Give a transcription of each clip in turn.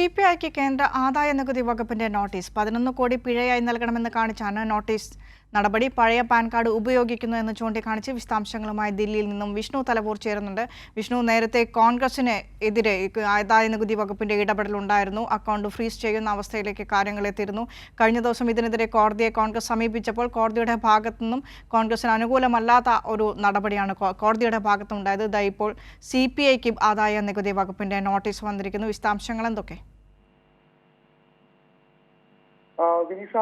CPIക്ക് കേന്ദ്ര ആദായ നികുതി വകുപ്പിന്റെ നോട്ടീസ് 11 കോടി പിഴയായി നൽകണമെന്ന് കാണിച്ചാണ് നോട്ടീസ് നടപടി. പഴയ പാൻ കാർഡ് ഉപയോഗിക്കുന്നു എന്ന് ചൂണ്ടിക്കാണിച്ച് വിശദാംശങ്ങളുമായി ദില്ലിയിൽ നിന്നും വിഷ്ണു തലവൂർ ചേരുന്നുണ്ട്. വിഷ്ണു, നേരത്തെ കോൺഗ്രസിന് എതിരെ ആദായ നികുതി വകുപ്പിന്റെ ഇടപെടലുണ്ടായിരുന്നു. അക്കൗണ്ട് ഫ്രീസ് ചെയ്യുന്ന അവസ്ഥയിലേക്ക് കാര്യങ്ങൾ എത്തിയിരുന്നു. കഴിഞ്ഞ ദിവസം ഇതിനെതിരെ കോടതിയെ കോൺഗ്രസ് സമീപിച്ചപ്പോൾ കോടതിയുടെ ഭാഗത്തുനിന്നും കോൺഗ്രസിന് അനുകൂലമല്ലാത്ത ഒരു നടപടിയാണ് കോടതിയുടെ ഭാഗത്തുണ്ടായത്. ഇപ്പോൾ CPIക്ക് ആദായ നികുതി വകുപ്പിന്റെ നോട്ടീസ് വന്നിരിക്കുന്നു. വിശദാംശങ്ങൾ എന്തൊക്കെ? വിനിഷ,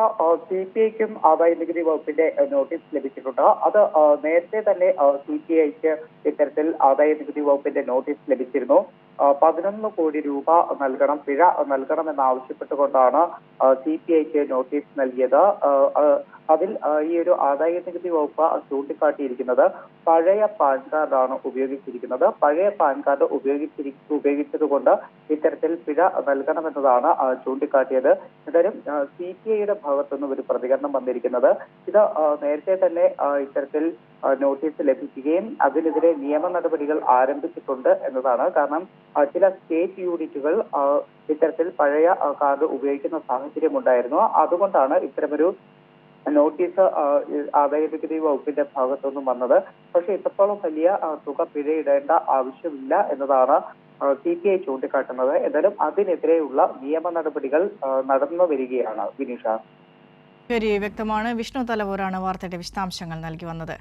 CPIക്കും ആദായ നികുതി വകുപ്പിന്റെ നോട്ടീസ് ലഭിച്ചിട്ടുണ്ട്. അത് നേരത്തെ തന്നെ CPIക്ക് ഇത്തരത്തിൽ ആദായ നികുതി വകുപ്പിന്റെ നോട്ടീസ് ലഭിച്ചിരുന്നു. 11 കോടി രൂപ നൽകണം, പിഴ നൽകണമെന്നാവശ്യപ്പെട്ടുകൊണ്ടാണ് CPIക്ക് നോട്ടീസ് നൽകിയത്. അതിൽ ഈ ഒരു ആദായ നികുതി വകുപ്പ് ചൂണ്ടിക്കാട്ടിയിരിക്കുന്നത് പഴയ പാൻ കാർഡാണ് ഉപയോഗിച്ചിരിക്കുന്നത്. പഴയ പാൻ കാർഡ് ഉപയോഗിച്ചതുകൊണ്ട് ഇത്തരത്തിൽ പിഴ നൽകണമെന്നതാണ് ചൂണ്ടിക്കാട്ടിയത്. എന്തായാലും CPIയുടെ ഭാഗത്തുനിന്നും ഒരു പ്രതികരണം വന്നിരിക്കുന്നത് ഇത് നേരത്തെ തന്നെ ഇത്തരത്തിൽ നോട്ടീസ് ലഭിക്കുകയും അതിനെതിരെ നിയമ നടപടികൾ ആരംഭിച്ചിട്ടുണ്ട് എന്നതാണ്. കാരണം ചില സ്റ്റേറ്റ് യൂണിറ്റുകൾ ഇത്തരത്തിൽ പഴയ കാർഡ് ഉപയോഗിക്കുന്ന സാഹചര്യമുണ്ടായിരുന്നു. അതുകൊണ്ടാണ് ഇത്തരമൊരു നോട്ടീസ് ആദായ നികുതി വകുപ്പിന്റെ ഭാഗത്തുനിന്നും വന്നത്. പക്ഷേ ഇത്രത്തോളം വലിയ തുക പിഴയിടേണ്ട ആവശ്യമില്ല എന്നതാണ് CPI ചൂണ്ടിക്കാട്ടുന്നത്. എന്തായാലും അതിനെതിരെയുള്ള നിയമ നടപടികൾ നടന്നു വരികയാണ്. വിനീഷ, ശരി, വ്യക്തമാണ്. വിഷ്ണു തലവൂരാണ് വാർത്തയുടെ വിശദാംശങ്ങൾ നൽകി വന്നത്.